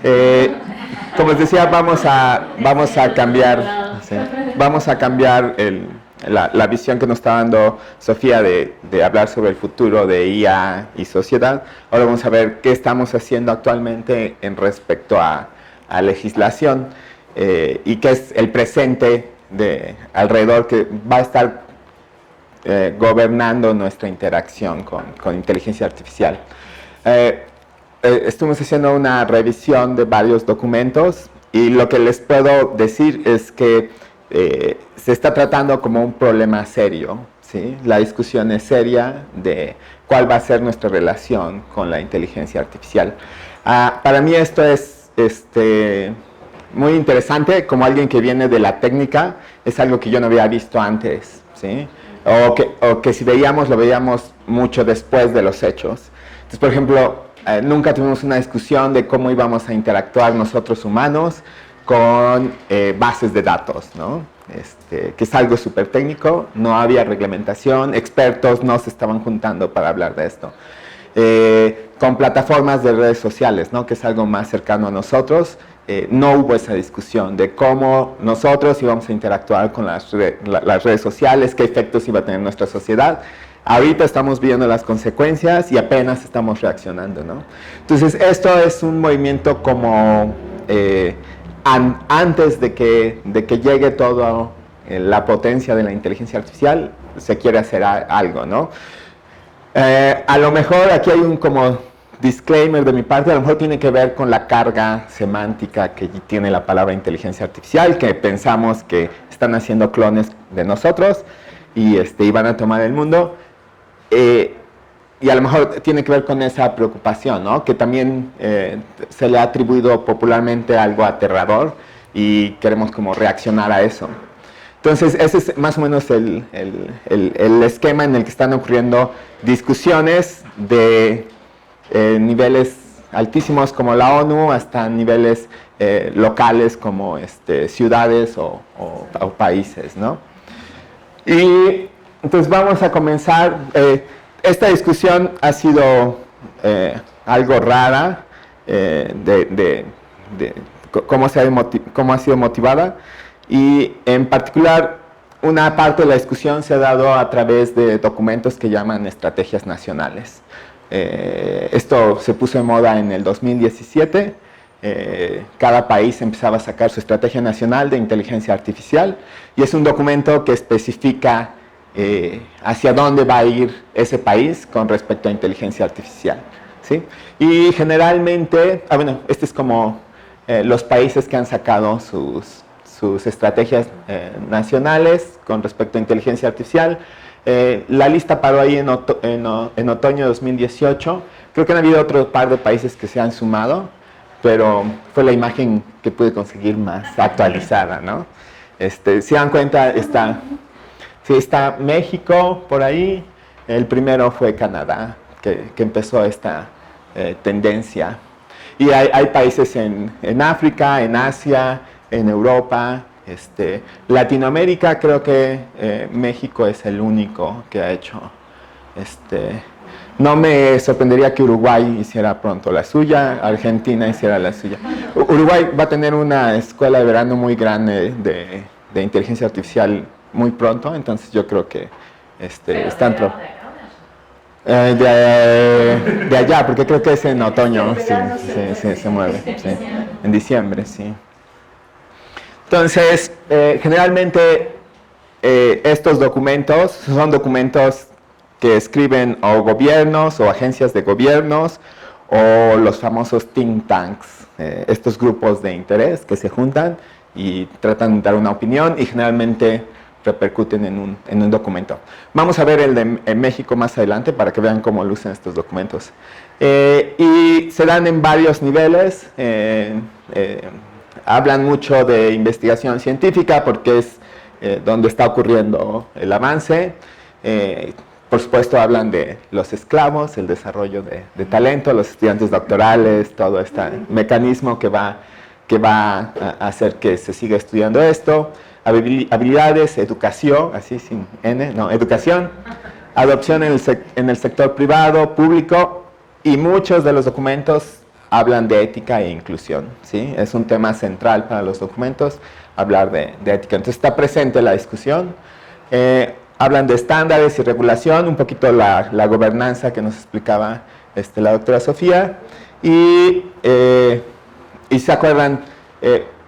Eh, Como les decía, vamos a cambiar, sí, vamos a cambiar la visión que nos está dando Sofía de hablar sobre el futuro de IA y sociedad. Ahora vamos a ver qué estamos haciendo actualmente en respecto a legislación y qué es el presente alrededor que va a estar gobernando nuestra interacción con inteligencia artificial. Estuvimos haciendo una revisión de varios documentos y lo que les puedo decir es que se está tratando como un problema serio, ¿sí? La discusión es seria de cuál va a ser nuestra relación con la inteligencia artificial. Para mí esto es muy interesante, como alguien que viene de la técnica, es algo que yo no había visto antes, ¿sí? O que si veíamos, lo veíamos mucho después de los hechos. Entonces, por ejemplo, nunca tuvimos una discusión de cómo íbamos a interactuar nosotros humanos con bases de datos, ¿no? Que es algo súper técnico, no había reglamentación, expertos no se estaban juntando para hablar de esto. Con plataformas de redes sociales, ¿no? Que es algo más cercano a nosotros, no hubo esa discusión de cómo nosotros íbamos a interactuar con las redes sociales, qué efectos iba a tener en nuestra sociedad. Ahorita estamos viendo las consecuencias y apenas estamos reaccionando, ¿no? Entonces, esto es un movimiento como antes de que llegue toda la potencia de la inteligencia artificial, se quiere hacer algo, ¿no? A lo mejor aquí hay un como disclaimer de mi parte, a lo mejor tiene que ver con la carga semántica que tiene la palabra inteligencia artificial, que pensamos que están haciendo clones de nosotros y van a tomar el mundo. Y a lo mejor tiene que ver con esa preocupación, ¿no? Que también se le ha atribuido popularmente algo aterrador y queremos como reaccionar a eso. Entonces, ese es más o menos el esquema en el que están ocurriendo discusiones de niveles altísimos como la ONU hasta niveles locales como ciudades o países, ¿no? Y entonces vamos a comenzar. Esta discusión ha sido algo rara de cómo ha sido motivada y en particular una parte de la discusión se ha dado a través de documentos que llaman estrategias nacionales. Esto se puso en moda en el 2017. Cada país empezaba a sacar su estrategia nacional de inteligencia artificial y es un documento que especifica hacia dónde va a ir ese país con respecto a inteligencia artificial, ¿sí? Y generalmente, bueno, este es como los países que han sacado sus estrategias nacionales con respecto a inteligencia artificial. La lista paró ahí en otoño de 2018. Creo que han habido otro par de países que se han sumado, pero fue la imagen que pude conseguir más actualizada, ¿no? Si dan cuenta, está México por ahí. El primero fue Canadá, que empezó esta tendencia. Y hay países en África, en Asia, en Europa, Latinoamérica. Creo que México es el único que ha hecho. No me sorprendería que Uruguay hiciera pronto la suya, Argentina hiciera la suya. Uruguay va a tener una escuela de verano muy grande de inteligencia artificial muy pronto, entonces yo creo que están de allá, porque creo que es en otoño, sí, se mueve, sí, en diciembre, sí. Entonces, generalmente estos documentos son documentos que escriben o gobiernos o agencias de gobiernos o los famosos think tanks, estos grupos de interés que se juntan y tratan de dar una opinión y generalmente repercuten en un documento. Vamos a ver el de México más adelante para que vean cómo lucen estos documentos. Y se dan en varios niveles. Hablan mucho de investigación científica porque es donde está ocurriendo el avance. Por supuesto hablan de los esclavos, el desarrollo de talento, los estudiantes doctorales, todo este mecanismo que va a hacer que se siga estudiando esto. Habilidades, educación, así sin N, no, educación, adopción en el sector privado, público, y muchos de los documentos hablan de ética e inclusión, ¿sí? Es un tema central para los documentos, hablar de ética. Entonces está presente la discusión. Hablan de estándares y regulación, un poquito la gobernanza que nos explicaba la doctora Sofía. Y se acuerdan,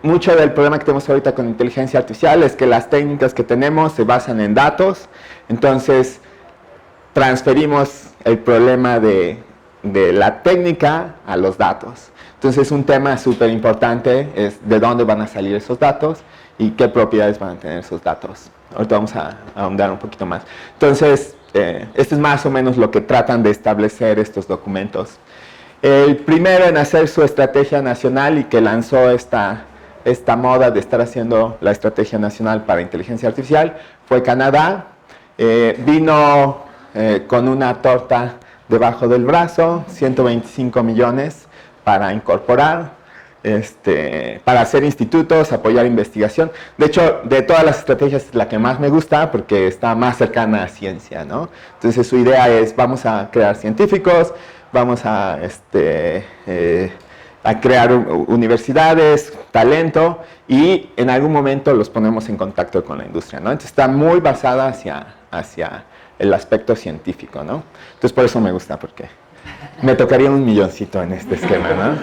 mucho del problema que tenemos ahorita con inteligencia artificial es que las técnicas que tenemos se basan en datos, entonces transferimos el problema de la técnica a los datos. Entonces un tema súper importante es de dónde van a salir esos datos y qué propiedades van a tener esos datos. Ahorita vamos a ahondar un poquito más. Entonces, esto es más o menos lo que tratan de establecer estos documentos. El primero en hacer su estrategia nacional y que lanzó esta moda de estar haciendo la estrategia nacional para inteligencia artificial fue Canadá. Vino con una torta debajo del brazo, 125 millones para incorporar, para hacer institutos, apoyar investigación. De hecho, de todas las estrategias es la que más me gusta porque está más cercana a ciencia, ¿no? Entonces su idea es, vamos a crear científicos, vamos a crear universidades, talento, y en algún momento los ponemos en contacto con la industria, ¿no? Entonces está muy basada hacia el aspecto científico, ¿no? Entonces por eso me gusta, porque me tocaría un milloncito en este esquema, ¿no?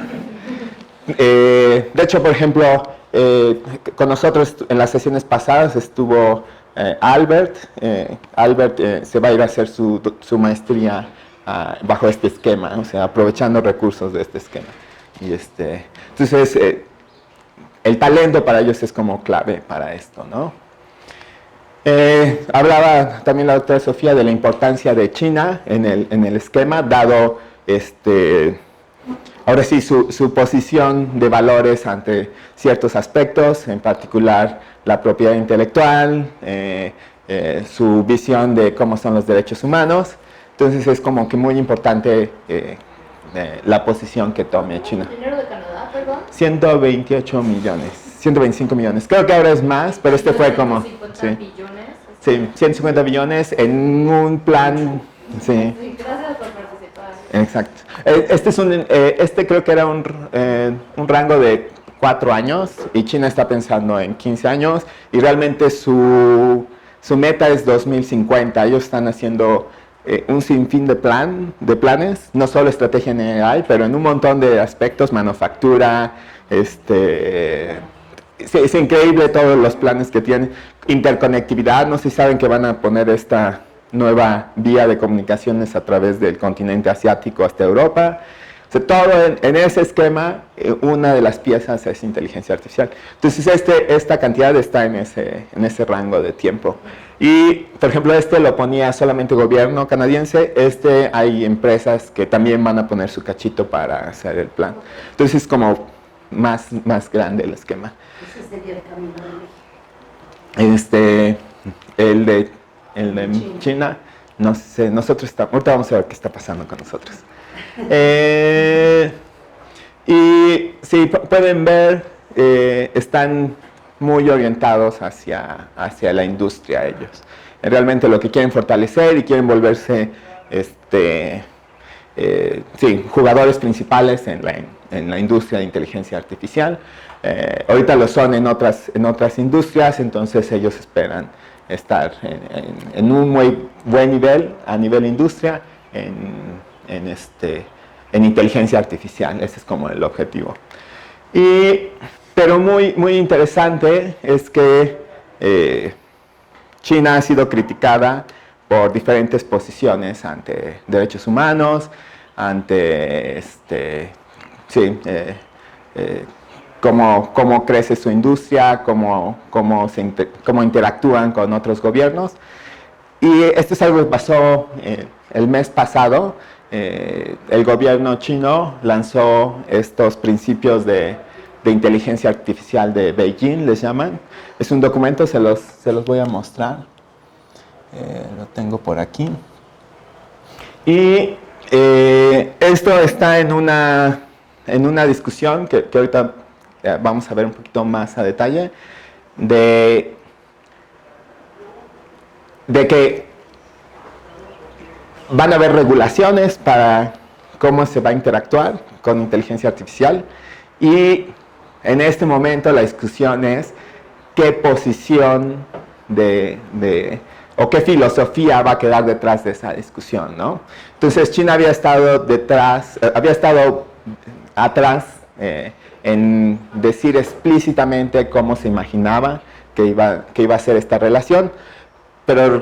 De hecho, por ejemplo, con nosotros en las sesiones pasadas estuvo Albert. Albert se va a ir a hacer su maestría bajo este esquema, o sea, aprovechando recursos de este esquema. Y entonces, el talento para ellos es como clave para esto, ¿no? Hablaba también la doctora Sofía de la importancia de China en el esquema, dado ahora sí su posición de valores ante ciertos aspectos, en particular la propiedad intelectual, su visión de cómo son los derechos humanos. Entonces es como que muy importante la posición que tome China. ¿Dinero de Canadá, perdón? 128 millones, 125 millones. Creo que ahora es más, pero fue como... 150 billones. Sí, 150 billones en un plan... Sí. Gracias por participar. Exacto. Este creo que era un rango de 4 años y China está pensando en 15 años y realmente su meta es 2050. Ellos están haciendo un sinfín de planes, no solo estrategia en AI, pero en un montón de aspectos, manufactura, es increíble todos los planes que tienen. Interconectividad, no sé si saben que van a poner esta nueva vía de comunicaciones a través del continente asiático hasta Europa. O sea, todo en ese esquema, una de las piezas es inteligencia artificial. Entonces, esta cantidad está en ese rango de tiempo. Y, por ejemplo, lo ponía solamente gobierno canadiense. Hay empresas que también van a poner su cachito para hacer el plan. Entonces, es como más grande el esquema. Ese sería el camino de México. El de China, no sé, ahorita vamos a ver qué está pasando con nosotros. Y sí, pueden ver, están muy orientados hacia la industria ellos. Realmente lo que quieren fortalecer y quieren volverse jugadores principales en la industria de inteligencia artificial. Ahorita lo son en otras industrias, entonces ellos esperan estar en un muy buen nivel, a nivel industria, en inteligencia artificial. Ese es como el objetivo. Pero muy, muy interesante es que China ha sido criticada por diferentes posiciones ante derechos humanos, ante cómo crece su industria, cómo interactúan con otros gobiernos. Y esto es algo que pasó el mes pasado. El gobierno chino lanzó estos principios de inteligencia artificial de Beijing, les llaman. Es un documento, se los voy a mostrar. Lo tengo por aquí. Y esto está en una discusión que ahorita vamos a ver un poquito más a detalle, de que van a haber regulaciones para cómo se va a interactuar con inteligencia artificial y en este momento la discusión es qué posición o qué filosofía va a quedar detrás de esa discusión, ¿no? Entonces China había estado atrás en decir explícitamente cómo se imaginaba que iba a ser esta relación, pero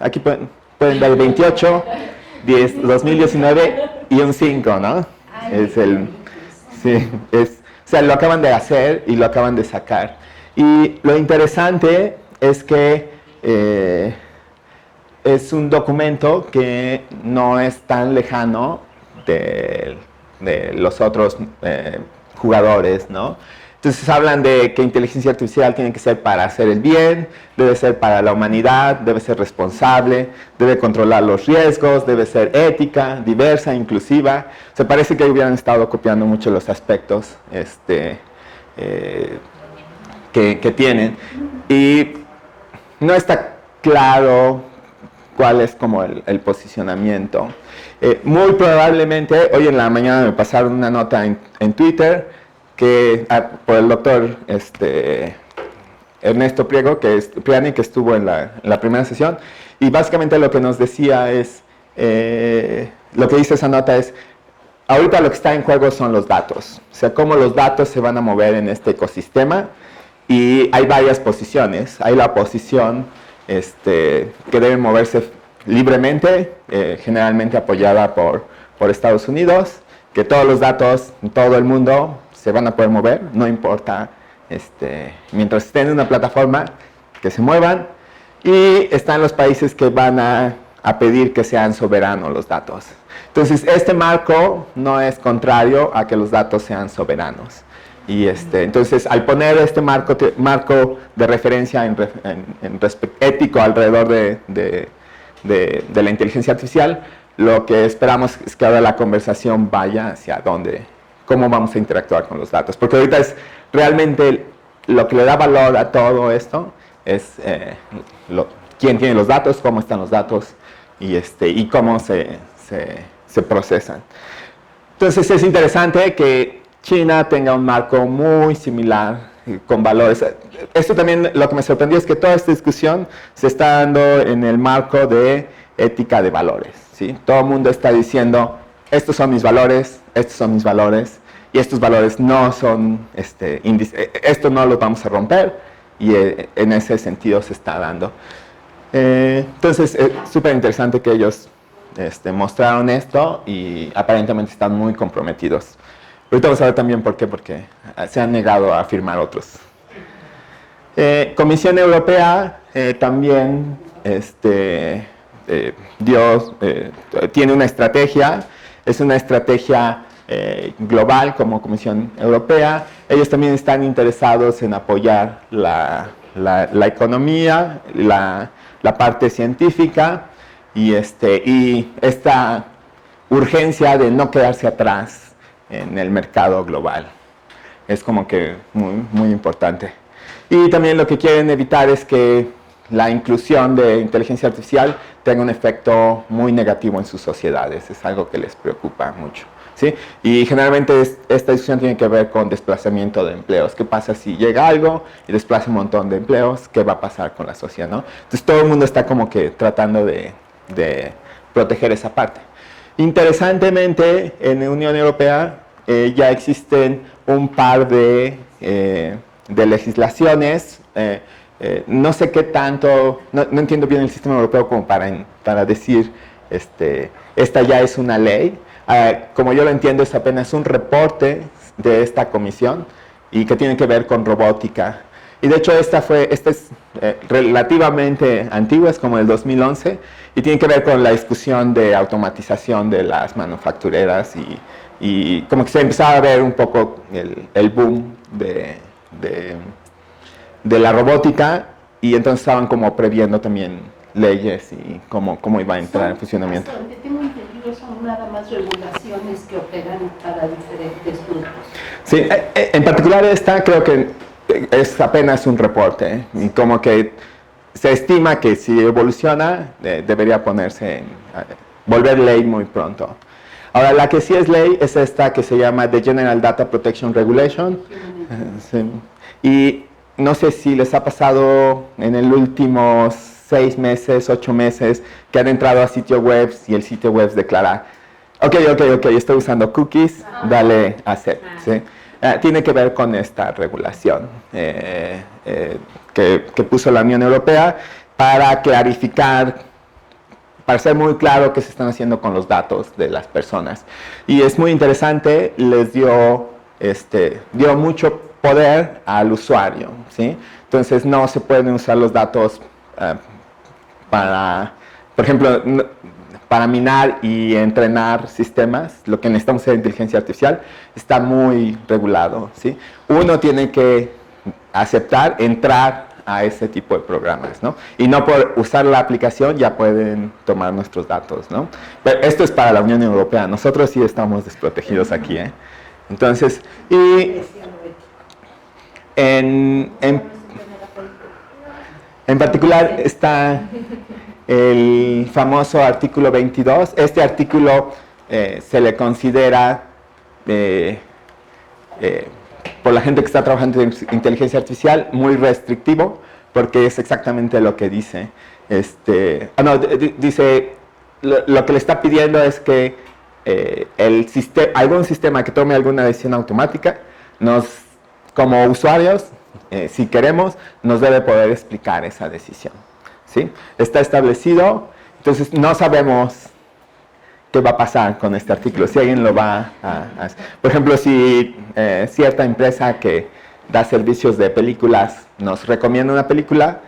aquí pueden ver 28, 2019 y un 5, ¿no? O sea, lo acaban de hacer y lo acaban de sacar. Y lo interesante es que es un documento que no es tan lejano de los otros jugadores, ¿no? Entonces hablan de que inteligencia artificial tiene que ser para hacer el bien, debe ser para la humanidad, debe ser responsable, debe controlar los riesgos, debe ser ética, diversa, inclusiva. Se parece que hubieran estado copiando mucho los aspectos que tienen. Y no está claro cuál es como el posicionamiento. Muy probablemente, hoy en la mañana me pasaron una nota en Twitter por el doctor Ernesto Priani, que estuvo en la primera sesión, y básicamente lo que nos decía es, lo que dice esa nota es, ahorita lo que está en juego son los datos, o sea, cómo los datos se van a mover en este ecosistema, y hay varias posiciones. Hay la posición que debe moverse libremente, generalmente apoyada por Estados Unidos, que todos los datos en todo el mundo se van a poder mover, no importa, mientras estén en una plataforma, que se muevan, y están los países que van a pedir que sean soberanos los datos. Entonces, este marco no es contrario a que los datos sean soberanos. Y entonces, al poner este marco de referencia ético alrededor de la inteligencia artificial, lo que esperamos es que ahora la conversación vaya hacia cómo vamos a interactuar con los datos. Porque ahorita es realmente lo que le da valor a todo esto, es quién tiene los datos, cómo están los datos y cómo se procesan. Entonces es interesante que China tenga un marco muy similar, con valores. Esto también, lo que me sorprendió es que toda esta discusión se está dando en el marco de ética de valores, ¿sí? Todo el mundo está diciendo, estos son mis valores, y estos valores no son, esto no lo vamos a romper, y en ese sentido se está dando. Entonces, es súper interesante que ellos mostraron esto y aparentemente están muy comprometidos. Ahorita vamos a ver también por qué, porque se han negado a firmar otros. Comisión Europea también tiene una estrategia, es una estrategia global como Comisión Europea. Ellos también están interesados en apoyar la economía, la parte científica y esta urgencia de no quedarse atrás en el mercado global. Es como que muy, muy importante. Y también lo que quieren evitar es que la inclusión de inteligencia artificial tenga un efecto muy negativo en sus sociedades. Es algo que les preocupa mucho, ¿sí? Y generalmente esta discusión tiene que ver con desplazamiento de empleos. ¿Qué pasa si llega algo y desplaza un montón de empleos? ¿Qué va a pasar con la sociedad, no? Entonces todo el mundo está como que tratando de proteger esa parte. Interesantemente, en la Unión Europea ya existen un par de legislaciones. No sé qué tanto, no entiendo bien el sistema europeo como para decir, esta ya es una ley. Como yo lo entiendo, es apenas un reporte de esta comisión y que tiene que ver con robótica. Y de hecho esta es relativamente antigua, es como del 2011, y tiene que ver con la discusión de automatización de las manufactureras y como que se empezaba a ver un poco el boom de la robótica, y entonces estaban como previendo también leyes y cómo iba a entrar en funcionamiento. Hasta donde tengo entendido, son nada más regulaciones que operan para diferentes grupos. Sí, en particular esta creo que es apenas un reporte, y como que se estima que si evoluciona debería volver ley muy pronto. Ahora, la que sí es ley es esta que se llama The General Data Protection Regulation. Sí. Y no sé si les ha pasado en el últimos 6 meses, 8 meses, que han entrado a sitio web y el sitio web declara, ok, estoy usando cookies, dale a accept. ¿Sí? Tiene que ver con esta regulación que puso la Unión Europea para clarificar, para ser muy claro qué se están haciendo con los datos de las personas. Y es muy interesante, les dio mucho poder al usuario, ¿sí? Entonces no se pueden usar los datos para, por ejemplo, para minar y entrenar sistemas. Lo que necesitamos hacer en inteligencia artificial está muy regulado, ¿sí? Uno tiene que aceptar, entrar a ese tipo de programas, ¿no? Y no por usar la aplicación ya pueden tomar nuestros datos, ¿no? Pero esto es para la Unión Europea. Nosotros sí estamos desprotegidos aquí, ¿eh? Entonces, y en particular está el famoso artículo 22. Este artículo se le considera por la gente que está trabajando en inteligencia artificial muy restrictivo, porque es exactamente lo que dice. Dice, lo que le está pidiendo es que algún sistema que tome alguna decisión automática, como usuarios, si queremos, nos debe poder explicar esa decisión, ¿sí? Está establecido, entonces no sabemos qué va a pasar con este artículo, si alguien lo va a hacer. Por ejemplo, si cierta empresa que da servicios de películas nos recomienda una película,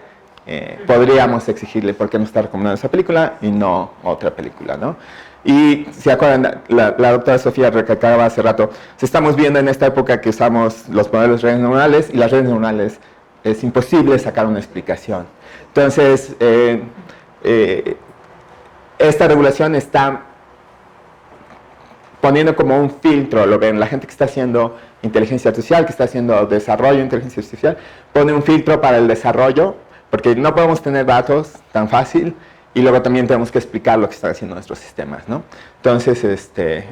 podríamos exigirle por qué nos está recomendando esa película y no otra película, ¿no? Y si acuerdan, la doctora Sofía recalcaba hace rato, estamos viendo en esta época que usamos los modelos de redes neuronales, y las redes neuronales es imposible sacar una explicación. Entonces, esta regulación está poniendo como un filtro, lo ven, la gente que está haciendo inteligencia artificial, que está haciendo desarrollo de inteligencia artificial, pone un filtro para el desarrollo, porque no podemos tener datos tan fácil, y luego también tenemos que explicar lo que están haciendo nuestros sistemas, ¿no? Entonces,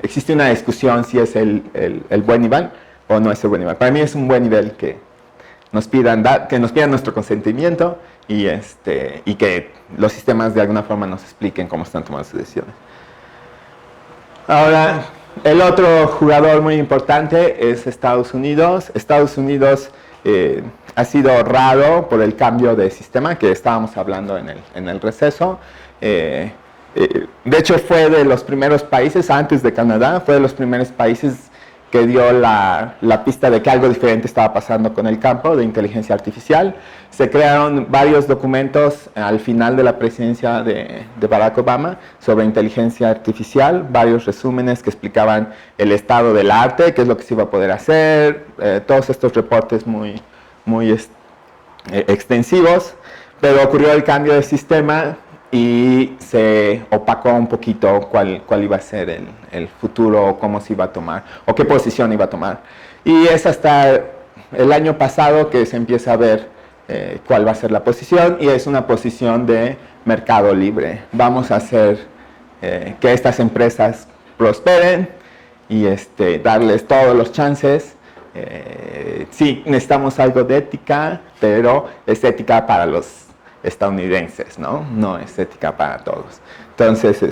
existe una discusión si es el buen nivel o no es el buen nivel. Para mí es un buen nivel que nos pidan nuestro consentimiento y que los sistemas de alguna forma nos expliquen cómo están tomando sus decisiones. Ahora, el otro jugador muy importante es Estados Unidos. Estados Unidos ha sido raro por el cambio de sistema que estábamos hablando en el receso. De hecho, fue de los primeros países, antes de Canadá, fue de los primeros países que dio la pista de que algo diferente estaba pasando con el campo de inteligencia artificial. Se crearon varios documentos al final de la presidencia de Barack Obama sobre inteligencia artificial, varios resúmenes que explicaban el estado del arte, qué es lo que se iba a poder hacer, todos estos reportes muy extensivos, pero ocurrió el cambio de sistema y se opacó un poquito cuál iba a ser el futuro, cómo se iba a tomar, o qué posición iba a tomar. Y es hasta el año pasado que se empieza a ver cuál va a ser la posición, y es una posición de mercado libre. Vamos a hacer que estas empresas prosperen y darles todos los chances. Sí, necesitamos algo de ética, pero es ética para los estadounidenses, ¿no? No es ética para todos. Entonces,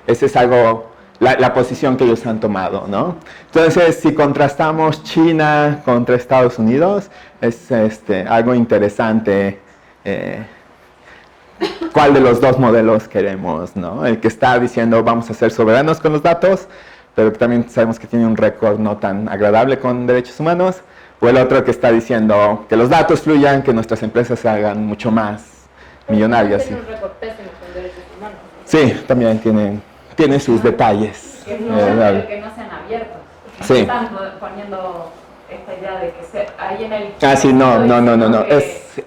ese es algo, la posición que ellos han tomado, ¿no? Entonces, si contrastamos China contra Estados Unidos, es algo interesante. ¿Cuál de los dos modelos queremos, no? El que está diciendo vamos a ser soberanos con los datos, pero que también sabemos que tiene un récord no tan agradable con derechos humanos, o el otro que está diciendo que los datos fluyan, que nuestras empresas se hagan mucho más millonarias. Tiene un récord pésimo con derechos humanos. Sí, también tiene sus detalles. Que no sean abiertos. Sí. Están poniendo esta idea de que ahí en el... Ah, sí, no.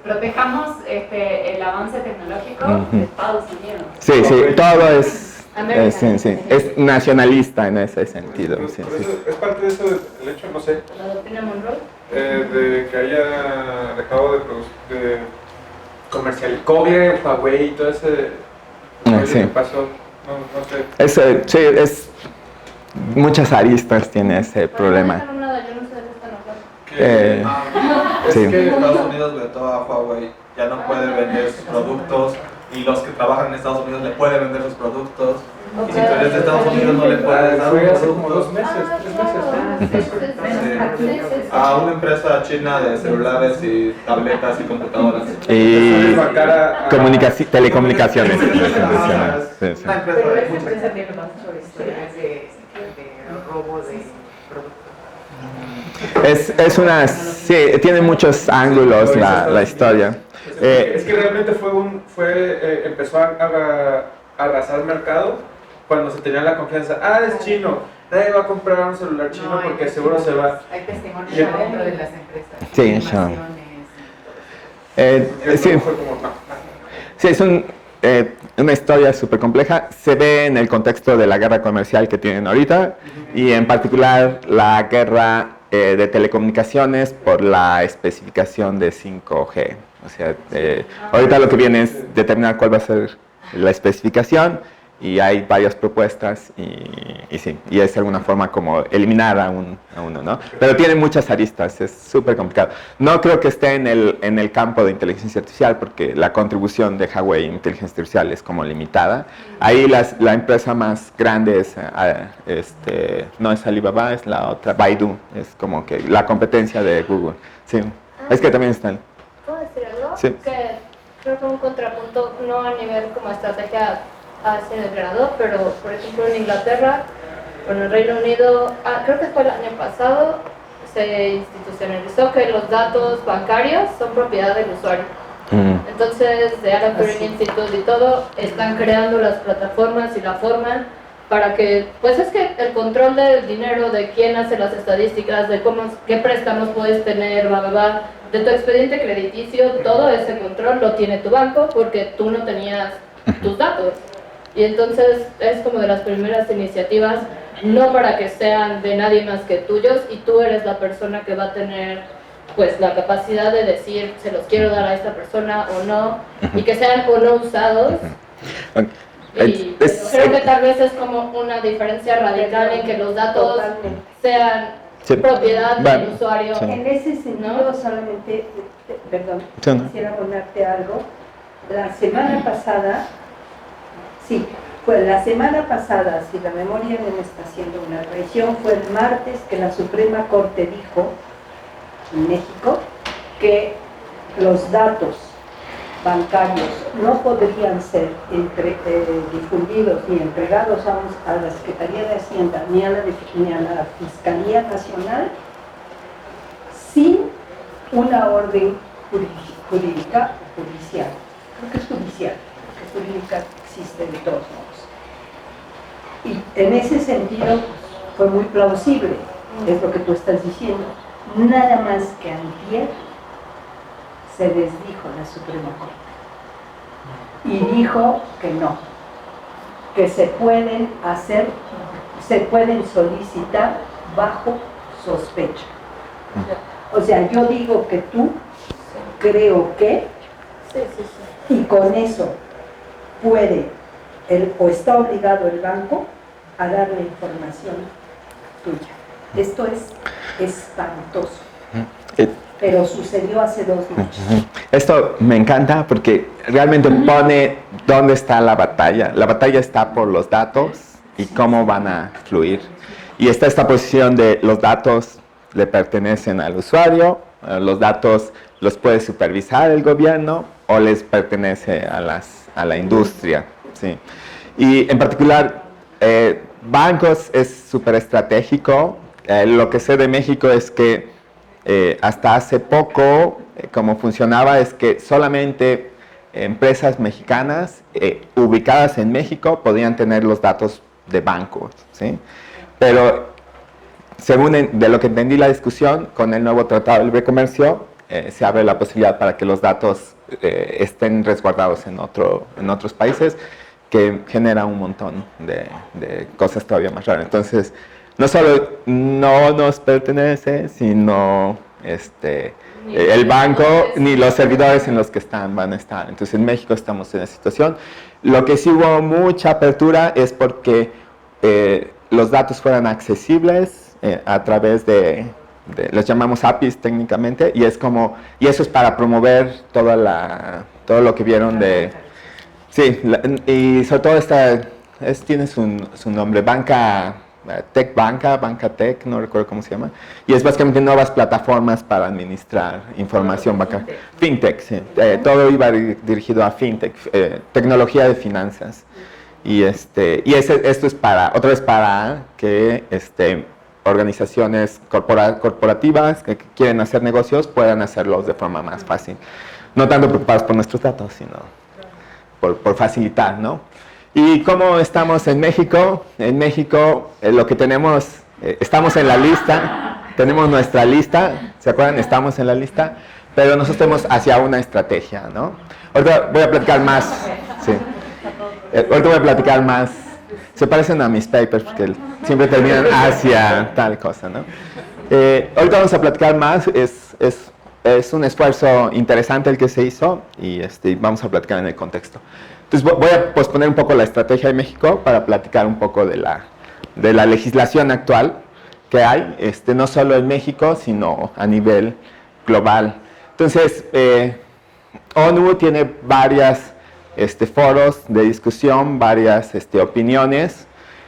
Protejamos el avance tecnológico de Estados Unidos. Sí, todo es nacionalista en ese sentido. Sí. Es parte de eso, el hecho, no sé, ¿La doctrina Monroe? de que haya dejado de producir, comercial, Kobe, Huawei y todo ese Sí. que pasó, no sé. Sí, es muchas aristas tiene ese problema. No, nada, yo no sé de qué están hablando. Es Sí. que Estados Unidos vetó a Huawei, ya no puede vender sus productos y los que trabajan en Estados Unidos le pueden vender sus productos. Y si tú eres de Estados Unidos no le puedes dar Fue un hace como 2 producto meses, 3 meses. a una empresa china de celulares y tabletas y computadoras. Y Cara a- telecomunicaciones. Sí, sí. Una empresa de mucha- empresa tiene más historias de robo de productos. Es una, sí, tiene muchos ángulos la historia. Es que realmente empezó a arrasar el mercado cuando se tenía la confianza. Es chino, nadie va a comprar un celular chino No, hay porque seguro se va. Hay testimonios Y- adentro de las empresas. Sí, filmaciones. Y Sí. luego fue como, no. Sí, es una historia súper compleja. Se ve en el contexto de la guerra comercial que tienen ahorita y en particular la guerra de telecomunicaciones por la especificación de 5G. O sea, ahorita lo que viene es determinar cuál va a ser la especificación y hay varias propuestas y sí, y es de alguna forma como eliminar a uno, ¿no? Pero tiene muchas aristas, es súper complicado. No creo que esté en el campo de inteligencia artificial porque la contribución de Huawei en inteligencia artificial es como limitada. Ahí la empresa más grande es, no es Alibaba, es la otra, Baidu, es como que la competencia de Google. Sí, es que también están. ¿Puedo decir algo? Sí. Que creo que un contrapunto, no a nivel como estrategia hacia el grado, pero por ejemplo en Inglaterra, en el Reino Unido, creo que fue el año pasado, se institucionalizó que los datos bancarios son propiedad del usuario. Entonces, de Alan Turing Institute y todo, están creando las plataformas y la forma para que, pues es que el control del dinero, de quién hace las estadísticas, de qué préstamos puedes tener, bla, bla, bla, de tu expediente crediticio, todo ese control lo tiene tu banco porque tú no tenías tus datos. Y entonces es como de las primeras iniciativas, no para que sean de nadie más que tuyos y tú eres la persona que va a tener pues la capacidad de decir se los quiero dar a esta persona o no y que sean o no usados. Y creo que tal vez es como una diferencia radical en que los datos Totalmente. sean Sí. propiedad Bueno, del usuario. sí. En ese sentido, solamente, perdón, Sí, ¿no? quisiera abonarte algo. La semana pasada, sí, fue la semana pasada, si la memoria no me está haciendo una traición, fue el martes que la Suprema Corte dijo en México que los datos bancarios no podrían ser difundidos ni entregados a la Secretaría de Hacienda ni a la Fiscalía Nacional sin una orden jurídica o judicial. Creo que es judicial, porque jurídica existe de todos modos. Y en ese sentido pues, fue muy plausible, es lo que tú estás diciendo. Nada más que antier se les dijo la Suprema Corte y dijo que no, que se pueden solicitar bajo sospecha. O sea, yo digo que tú, creo que, Sí, sí, sí. y con eso puede o está obligado el banco a dar la información tuya. Esto es espantoso. Pero sucedió hace 2 noches. Esto me encanta porque realmente pone dónde está la batalla. La batalla está por los datos y cómo van a fluir. Y está esta posición de los datos le pertenecen al usuario, los datos los puede supervisar el gobierno o les pertenece a la industria. ¿Sí? Y en particular, bancos es súper estratégico. Lo que sé de México es que hasta hace poco, como funcionaba, es que solamente empresas mexicanas ubicadas en México podían tener los datos de bancos, ¿sí? Pero según de lo que entendí la discusión, con el nuevo Tratado de Libre Comercio, se abre la posibilidad para que los datos estén resguardados en otros países, que genera un montón de cosas todavía más raras. Entonces, no solo no nos pertenece, sino el banco ni los servidores en los que van a estar. Entonces en México estamos en esa situación. Lo que sí hubo mucha apertura es porque los datos fueran accesibles a través de los llamamos APIs técnicamente, y eso es para promover todo lo que vieron de... Sí, y sobre todo tiene su nombre, Banca Tech, no recuerdo cómo se llama, y es básicamente nuevas plataformas para administrar información bancaria. Fintech, sí, todo iba dirigido a Fintech, tecnología de finanzas. Y esto es otra vez para que organizaciones corporativas que quieren hacer negocios puedan hacerlos de forma más fácil. No tanto preocupados por nuestros datos, sino por facilitar, ¿no? ¿Y cómo estamos en México? En México lo que tenemos, estamos en la lista, tenemos nuestra lista, ¿se acuerdan? Estamos en la lista, pero nosotros tenemos hacia una estrategia, ¿no? Ahorita voy a platicar más, sí. Ahorita voy a platicar más. Se parecen a mis papers porque siempre terminan hacia tal cosa, ¿no? Ahorita vamos a platicar más. Es un esfuerzo interesante el que se hizo y vamos a platicar en el contexto. Entonces voy a posponer un poco la estrategia de México para platicar un poco de la legislación actual que hay, no solo en México, sino a nivel global. Entonces, ONU tiene varias foros de discusión, varias opiniones,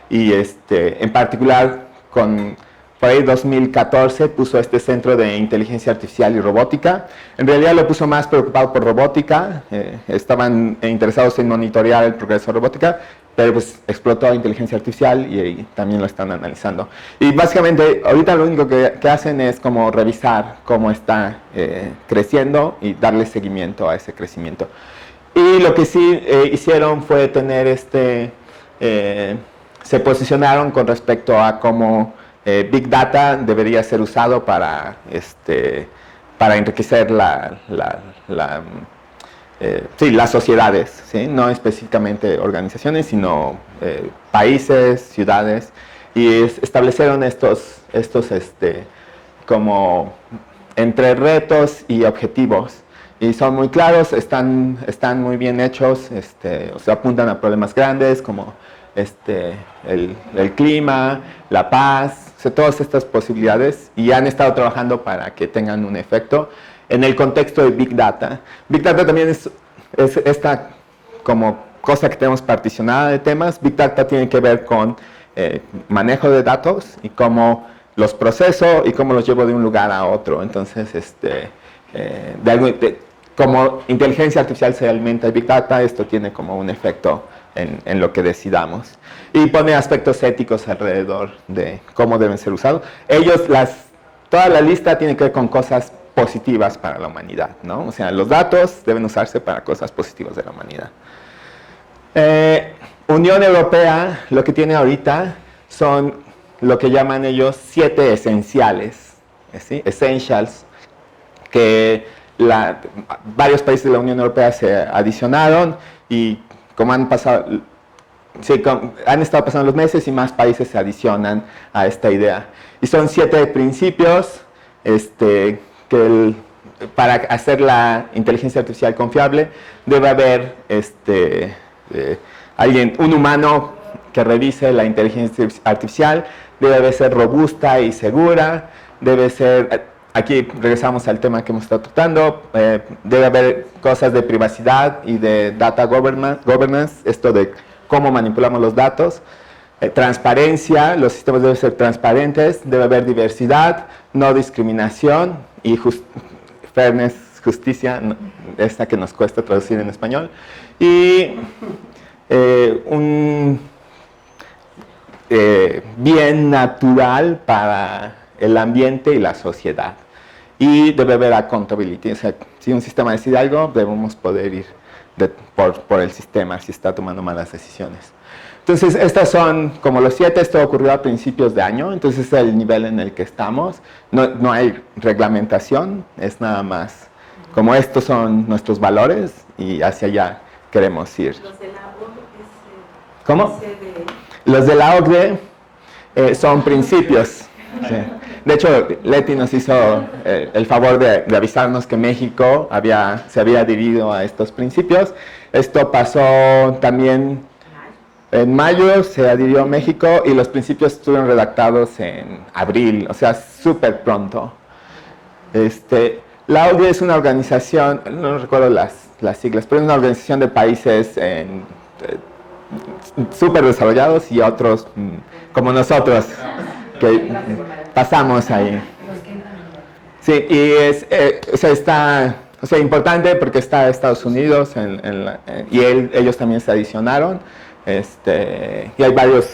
y en particular por ahí 2014 puso este Centro de Inteligencia Artificial y Robótica. En realidad lo puso más preocupado por robótica, estaban interesados en monitorear el progreso de robótica, pero pues explotó inteligencia artificial y también lo están analizando. Y básicamente ahorita lo único que hacen es como revisar cómo está creciendo y darle seguimiento a ese crecimiento. Y lo que sí hicieron fue tener se posicionaron con respecto a cómo Big Data debería ser usado para enriquecer las sociedades, ¿sí? No específicamente organizaciones, sino países, ciudades, y establecieron estos como entre retos y objetivos. Y son muy claros, están muy bien hechos, o sea, apuntan a problemas grandes como el clima, la paz, o sea, todas estas posibilidades, y han estado trabajando para que tengan un efecto en el contexto de Big Data. Big Data también es esta como cosa que tenemos particionada de temas. Big Data tiene que ver con manejo de datos y cómo los proceso y cómo los llevo de un lugar a otro. Entonces, como inteligencia artificial se alimenta de Big Data, esto tiene como un efecto en lo que decidamos. Y pone aspectos éticos alrededor de cómo deben ser usados. Toda la lista tiene que ver con cosas positivas para la humanidad, ¿no? O sea, los datos deben usarse para cosas positivas de la humanidad. Unión Europea, lo que tiene ahorita son lo que llaman ellos 7 esenciales, ¿sí? Essentials, que varios países de la Unión Europea se adicionaron y como han estado pasando los meses y más países se adicionan a esta idea. Y son 7 principios para hacer la inteligencia artificial confiable debe haber un humano que revise la inteligencia artificial, debe ser robusta y segura, debe ser... Aquí regresamos al tema que hemos estado tratando, debe haber cosas de privacidad y de data governance, esto de cómo manipulamos los datos, transparencia, los sistemas deben ser transparentes, debe haber diversidad, no discriminación y fairness, justicia, esta que nos cuesta traducir en español, y un bien natural para el ambiente y la sociedad. Y debe haber accountability, o sea, si un sistema decide algo, debemos poder ir por el sistema si está tomando malas decisiones. Entonces, estas son como los 7, esto ocurrió a principios de año, entonces es el nivel en el que estamos. No hay reglamentación, es nada más como estos son nuestros valores y hacia allá queremos ir. Los de la OCDE. ¿Cómo? Los de la OCDE son principios. Sí. De hecho, Leti nos hizo el favor de avisarnos que México se había adherido a estos principios. Esto pasó también En mayo se adhirió México y los principios estuvieron redactados en abril, o sea, súper pronto. La OCDE es una organización, no recuerdo las siglas, pero es una organización de países súper desarrollados y otros como nosotros, que pasamos ahí. Sí, y está importante porque está Estados Unidos y ellos también se adicionaron. Y hay varios,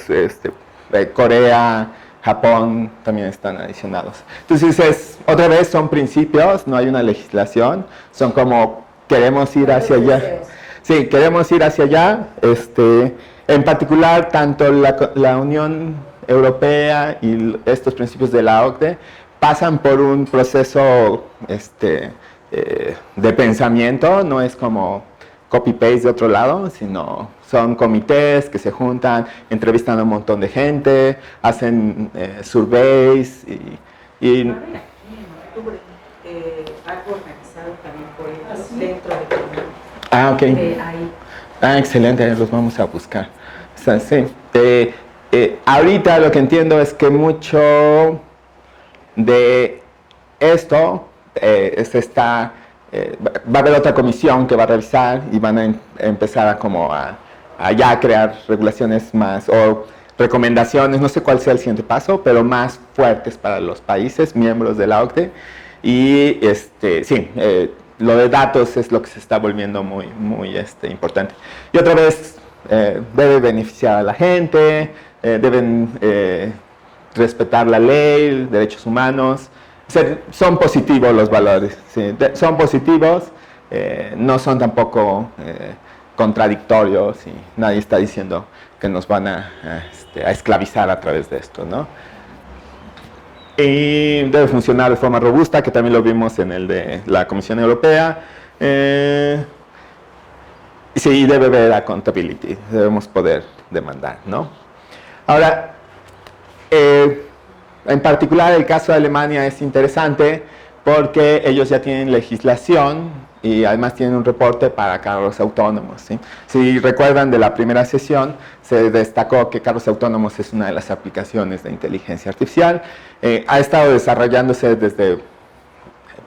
Corea, Japón también están adicionados. Entonces, otra vez son principios, no hay una legislación, son como queremos ir hacia allá. Sí, queremos ir hacia allá. En particular, tanto la Unión Europea y estos principios de la OCDE pasan por un proceso de pensamiento, no es como copy-paste de otro lado, sino son comités que se juntan, entrevistan a un montón de gente, hacen surveys y En octubre, algo organizado también por ellos dentro de ok. ahí. Excelente, los vamos a buscar. O sea, sí. Ahorita lo que entiendo es que mucho de esto va a haber otra comisión que va a revisar y van a empezar a ya crear regulaciones más o recomendaciones, no sé cuál sea el siguiente paso, pero más fuertes para los países miembros de la OCDE. Y lo de datos es lo que se está volviendo muy, muy importante. Y otra vez, debe beneficiar a la gente, deben respetar la ley, derechos humanos. Son positivos los valores, ¿sí? Son positivos, no son tampoco contradictorios y nadie está diciendo que nos van a esclavizar a través de esto, ¿no? Y debe funcionar de forma robusta, que también lo vimos en el de la Comisión Europea. Sí, debe haber accountability, debemos poder demandar, ¿no? Ahora, en particular el caso de Alemania es interesante porque ellos ya tienen legislación y además tienen un reporte para carros autónomos, ¿sí? Si recuerdan de la primera sesión, se destacó que carros autónomos es una de las aplicaciones de inteligencia artificial. Ha estado desarrollándose desde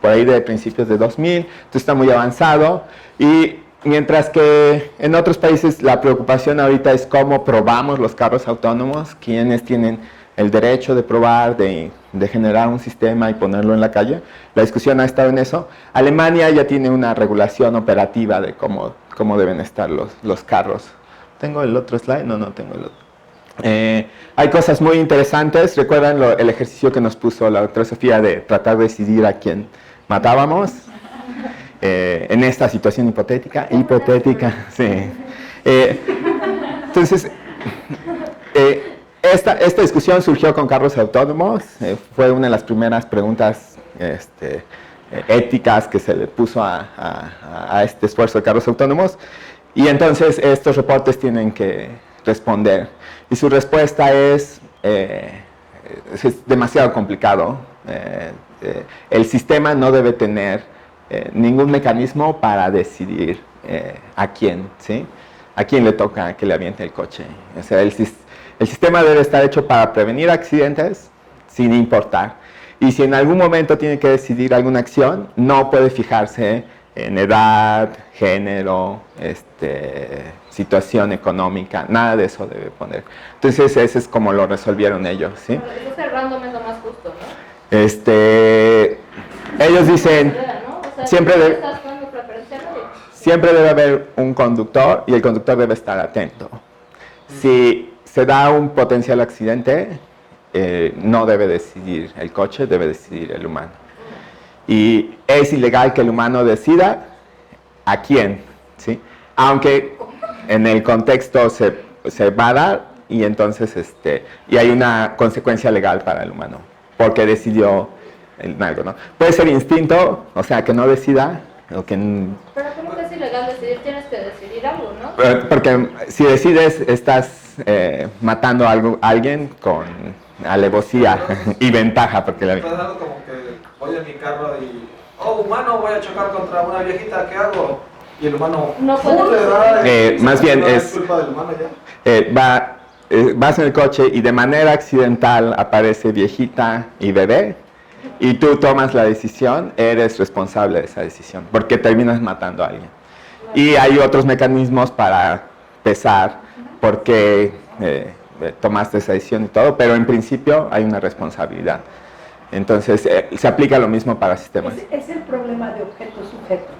por ahí de principios de 2000, entonces está muy avanzado. Y mientras que en otros países la preocupación ahorita es cómo probamos los carros autónomos, quiénes tienen el derecho de probar, de generar un sistema y ponerlo en la calle. La discusión ha estado en eso. Alemania ya tiene una regulación operativa de cómo deben estar los carros. ¿Tengo el otro slide? No tengo el otro. Hay cosas muy interesantes. ¿Recuerdan el ejercicio que nos puso la doctora Sofía de tratar de decidir a quién matábamos? En esta situación hipotética. Sí. Entonces, esta discusión surgió con carros autónomos, fue una de las primeras preguntas éticas que se le puso a este esfuerzo de carros autónomos, y entonces estos reportes tienen que responder, y su respuesta es demasiado complicado. El sistema no debe tener ningún mecanismo para decidir a quién, ¿sí? A quién le toca que le aviente el coche. O sea, el sistema debe estar hecho para prevenir accidentes sin importar. Y si en algún momento tiene que decidir alguna acción, no puede fijarse en edad, género, situación económica, nada de eso debe poner. Entonces, ese es como lo resolvieron ellos, ¿sí? Pero ese random es lo más justo, ¿no? Ellos dicen, ¿no? O sea, siempre ¿estás dando preferencia a nadie? siempre debe haber un conductor y el conductor debe estar atento. Si se da un potencial accidente, no debe decidir el coche, debe decidir el humano. Y es ilegal que el humano decida a quién, ¿sí? Aunque en el contexto se va a dar y entonces y hay una consecuencia legal para el humano, porque decidió algo, ¿no? Puede ser instinto, o sea, que no decida, o que... Pero ¿cómo que es ilegal decidir? Tienes que decidir algo, ¿no? Porque si decides, estás matando a alguien con alevosía y ventaja, porque Estás dando como que voy en mi carro y, oh, humano, voy a chocar contra una viejita, ¿qué hago? y el humano No puede más bien es culpa del humano ya. Vas en el coche y de manera accidental aparece viejita y bebé y tú tomas la decisión, eres responsable de esa decisión porque terminas matando a alguien. Y hay otros mecanismos para pesar por qué tomaste esa decisión y todo, pero en principio hay una responsabilidad. Entonces se aplica lo mismo para sistemas. Es el problema de objeto-sujeto.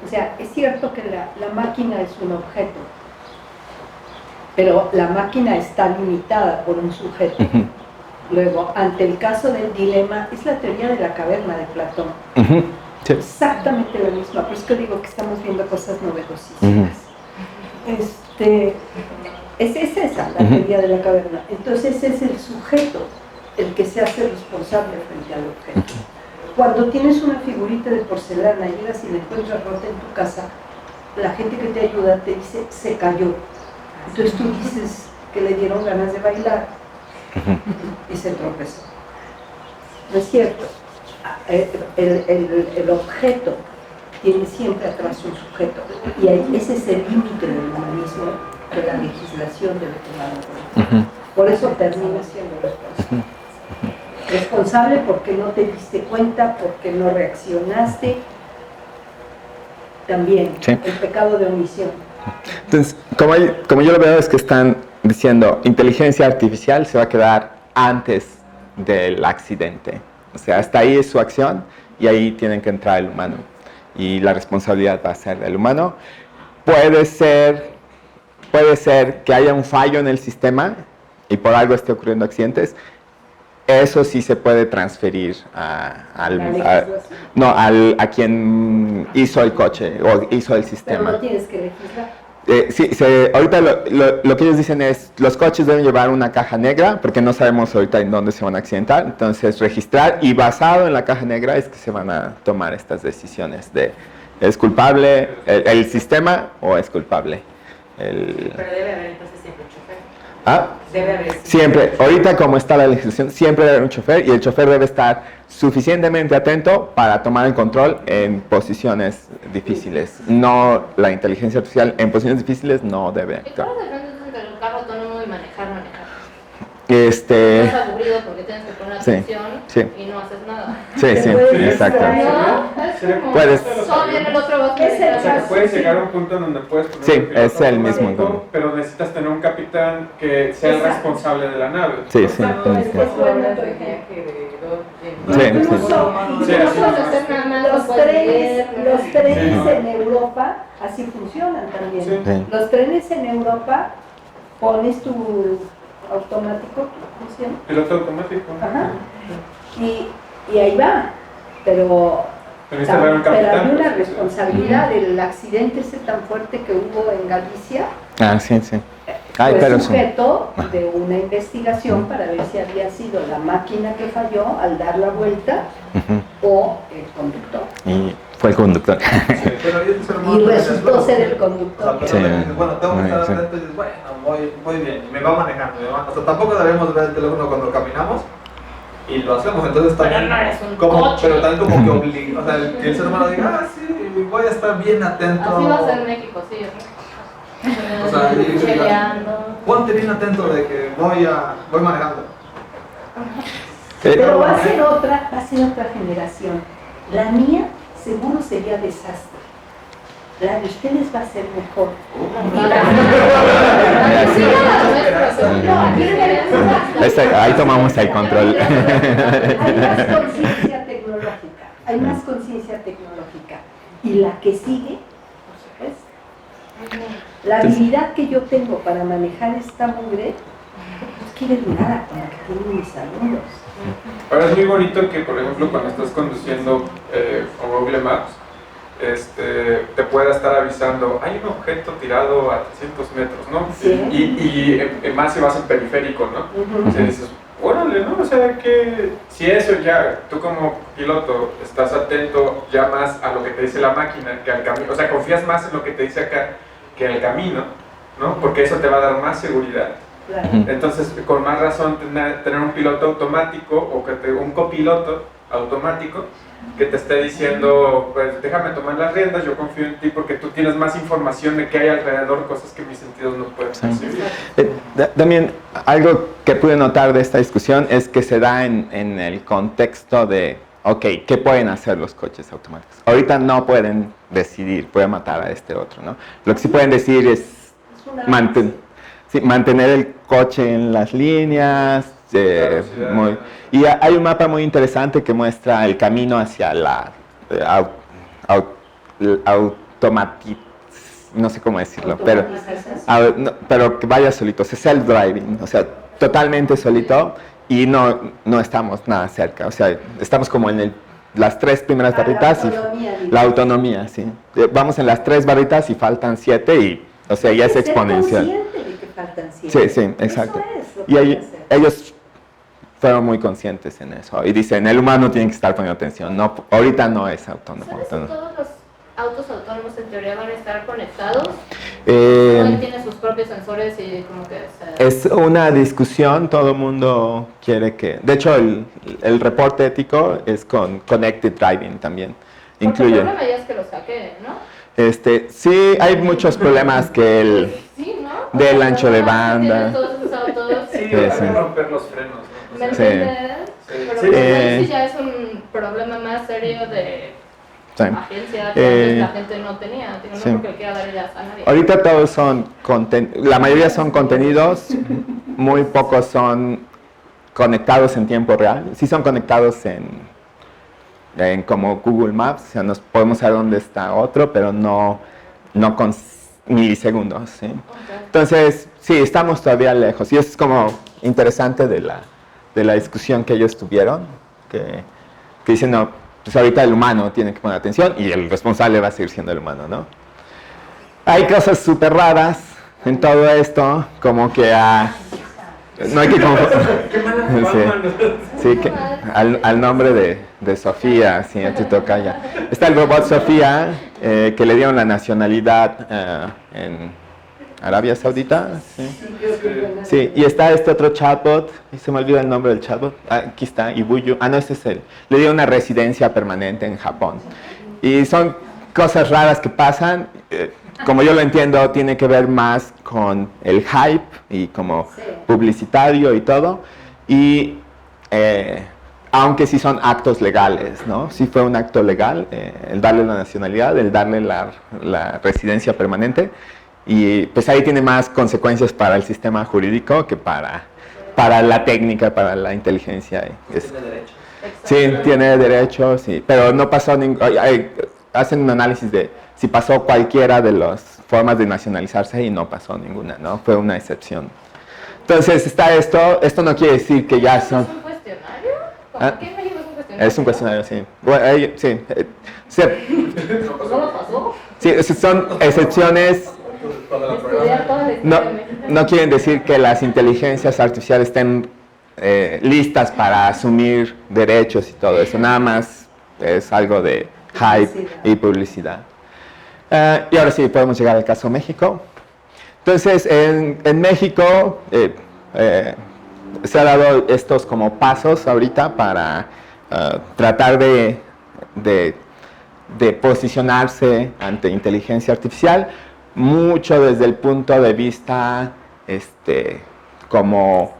O sea, es cierto que la máquina es un objeto, pero la máquina está limitada por un sujeto. Luego, ante el caso del dilema, es la teoría de la caverna de Platón. Sí. Exactamente la misma, por eso que digo que estamos viendo cosas novedosísimas. Es esa la teoría de la caverna. Entonces es el sujeto el que se hace responsable frente al objeto. Cuando tienes una figurita de porcelana y llegas y la encuentras rota en tu casa, la gente que te ayuda te dice, se cayó. Entonces tú dices que le dieron ganas de bailar y se tropezó. No es cierto. El objeto tiene siempre atrás un sujeto y ese es el límite del humanismo que la legislación debe tomar en cuenta. Por eso termina siendo responsable. Responsable porque no te diste cuenta, porque no reaccionaste. También el pecado de omisión. Entonces, como yo lo veo es que están diciendo inteligencia artificial se va a quedar antes del accidente. O sea, hasta ahí es su acción y ahí tienen que entrar el humano. Y la responsabilidad va a ser del humano. Puede ser que haya un fallo en el sistema y por algo esté ocurriendo accidentes. Eso sí se puede transferir a quien hizo el coche o hizo el sistema. Pero no tienes que legislar. Sí, ahorita lo que ellos dicen es, los coches deben llevar una caja negra, porque no sabemos ahorita en dónde se van a accidentar, entonces registrar, y basado en la caja negra es que se van a tomar estas decisiones de, ¿es culpable el sistema o es culpable? Pero debe haber entonces siempre un chofer. Debe haber. Siempre, ahorita como está la legislación, siempre debe haber un chofer y el chofer debe estar suficientemente atento para tomar el control en posiciones difíciles. No, la inteligencia artificial en posiciones difíciles no debe ¿Y actuar. cuál es la diferencia entre el carro autónomo y manejar? Estás aburrido porque tienes que poner atención y no haces nada. Sí, exacto. No, es como Puedes. solo en el otro vas a Es el Puedes llegar a un punto en donde puedes poner Sí, un piloto es el mismo automático, entorno. pero necesitas tener un capitán que sea el responsable de la nave. Sí. Exacto, es que es bueno tu Incluso no puedes hacer nada más, los no puedes leer, trenes en Europa así funcionan también. Sí. Los trenes en Europa pones tu automático, ¿cómo se llama? Piloto automático. Ajá. Y ahí va, pero Necesitas ver un capitán. hay una responsabilidad. El accidente ese tan fuerte que hubo en Galicia Sí. fue sujeto de una investigación para ver si había sido la máquina que falló al dar la vuelta o el conductor. Y fue el conductor. Y resultó ser el conductor. Bueno, tengo que estar atento y dices, bueno, voy bien, y me va manejando. O sea, tampoco debemos ver el teléfono cuando caminamos y lo hacemos, entonces también. Pero no eres un como, coche. pero también como que obliga, o sea, que el ser humano diga, sí, voy a estar bien atento. Así va a ser en México, sí. O sea, Cheleando. ponte bien atento de que voy manejando. Pero va a ser otra generación. La mía seguro sería desastre. La de ustedes va a ser mejor. Ahí tomamos el control. Hay más conciencia tecnológica. Y la que sigue, por supuesto, la habilidad que yo tengo para manejar esta mugre no quiere nada con la que tienen mis alumnos. Ahora es muy bonito que, por ejemplo, cuando estás conduciendo con Google Maps, te pueda estar avisando, hay un objeto tirado a 300 metros, ¿no? Sí. Y más si vas en periférico, ¿no? O sea, dices, órale, ¿no? O sea, que si eso ya, tú como piloto estás atento ya más a lo que te dice la máquina que al camino, o sea, confías más en lo que te dice acá que en el camino, ¿no? Porque eso te va a dar más seguridad. Claro. Entonces, con más razón, tener un piloto automático o un copiloto automático que te esté diciendo, pues déjame tomar las riendas, yo confío en ti porque tú tienes más información de qué hay alrededor, cosas que mis sentidos no pueden percibir. También algo que pude notar de esta discusión es que se da en el contexto de, ok, ¿qué pueden hacer los coches automáticos? Ahorita no pueden decidir, pueden matar a este otro, ¿no? Lo que sí pueden decir es mantener el coche en las líneas. Y hay un mapa muy interesante que muestra el camino hacia la no sé cómo decirlo, pero que vaya solito, es self-driving, o sea, totalmente solito y no estamos nada cerca, o sea, estamos como en las 3 primeras barritas y la autonomía, sí. Vamos en las 3 barritas y faltan 7 y, o sea, ya es exponencial. De que faltan 7. Sí, exacto. Y ellos fueron muy conscientes en eso y dicen, el humano tiene que estar poniendo atención, no, ahorita no es autónomo. ¿Sabes si todos los autos autónomos en teoría van a estar conectados? ¿O tiene sus propios sensores y como que es una discusión, todo el mundo quiere que... De hecho, el reporte ético es con Connected Driving también. Incluye... el problema ya es que lo saquen, ¿no? Sí, hay muchos problemas que sí, ¿no? del ancho de banda. Todos esos autos. Sí, van a romper los frenos, ¿no? ¿Me entiendes? Pero sí ya es un problema más serio de agencia que antes la gente no tenía. No porque le quiera dar ideas a nadie. Ahorita todos son la mayoría son contenidos, muy pocos son conectados en tiempo real. Sí son conectados en como Google Maps, o sea, nos podemos saber dónde está otro, pero no con milisegundos, ¿sí? Okay. Entonces, sí, estamos todavía lejos. Y es como interesante de la discusión que ellos tuvieron, que dicen, no, pues ahorita el humano tiene que poner atención y el responsable va a seguir siendo el humano, ¿no? Hay cosas súper raras en todo esto, como que no hay que sí, que al nombre de Sofía, sí, a ti toca ya. Está el robot Sofía, que le dieron la nacionalidad en Arabia Saudita. Sí, y está este otro chatbot, y se me olvida el nombre del chatbot. Aquí está, Ibuyu. No, ese es él. Le dieron una residencia permanente en Japón. Y son cosas raras que pasan. Como yo lo entiendo, tiene que ver más con el hype y como publicitario y todo. Y aunque sí son actos legales, ¿no? Sí fue un acto legal, el darle la nacionalidad, el darle la residencia permanente. Y pues ahí tiene más consecuencias para el sistema jurídico que para la técnica, para la inteligencia. ¿Tiene derecho? Sí, tiene derechos, sí, pero no pasó hacen un análisis de si pasó cualquiera de las formas de nacionalizarse y no pasó ninguna, ¿no? Fue una excepción. Entonces está esto no quiere decir que ya son... ¿Es un cuestionario? ¿Por qué en México es un cuestionario? Es un cuestionario, sí. Bueno, sí. ¿Cómo pasó? Sí, son excepciones... No quieren decir que las inteligencias artificiales estén listas para asumir derechos y todo eso, nada más es algo de hype y publicidad. Y ahora sí, podemos llegar al caso México. Entonces, en México se ha dado estos como pasos ahorita para tratar de posicionarse ante inteligencia artificial, mucho desde el punto de vista como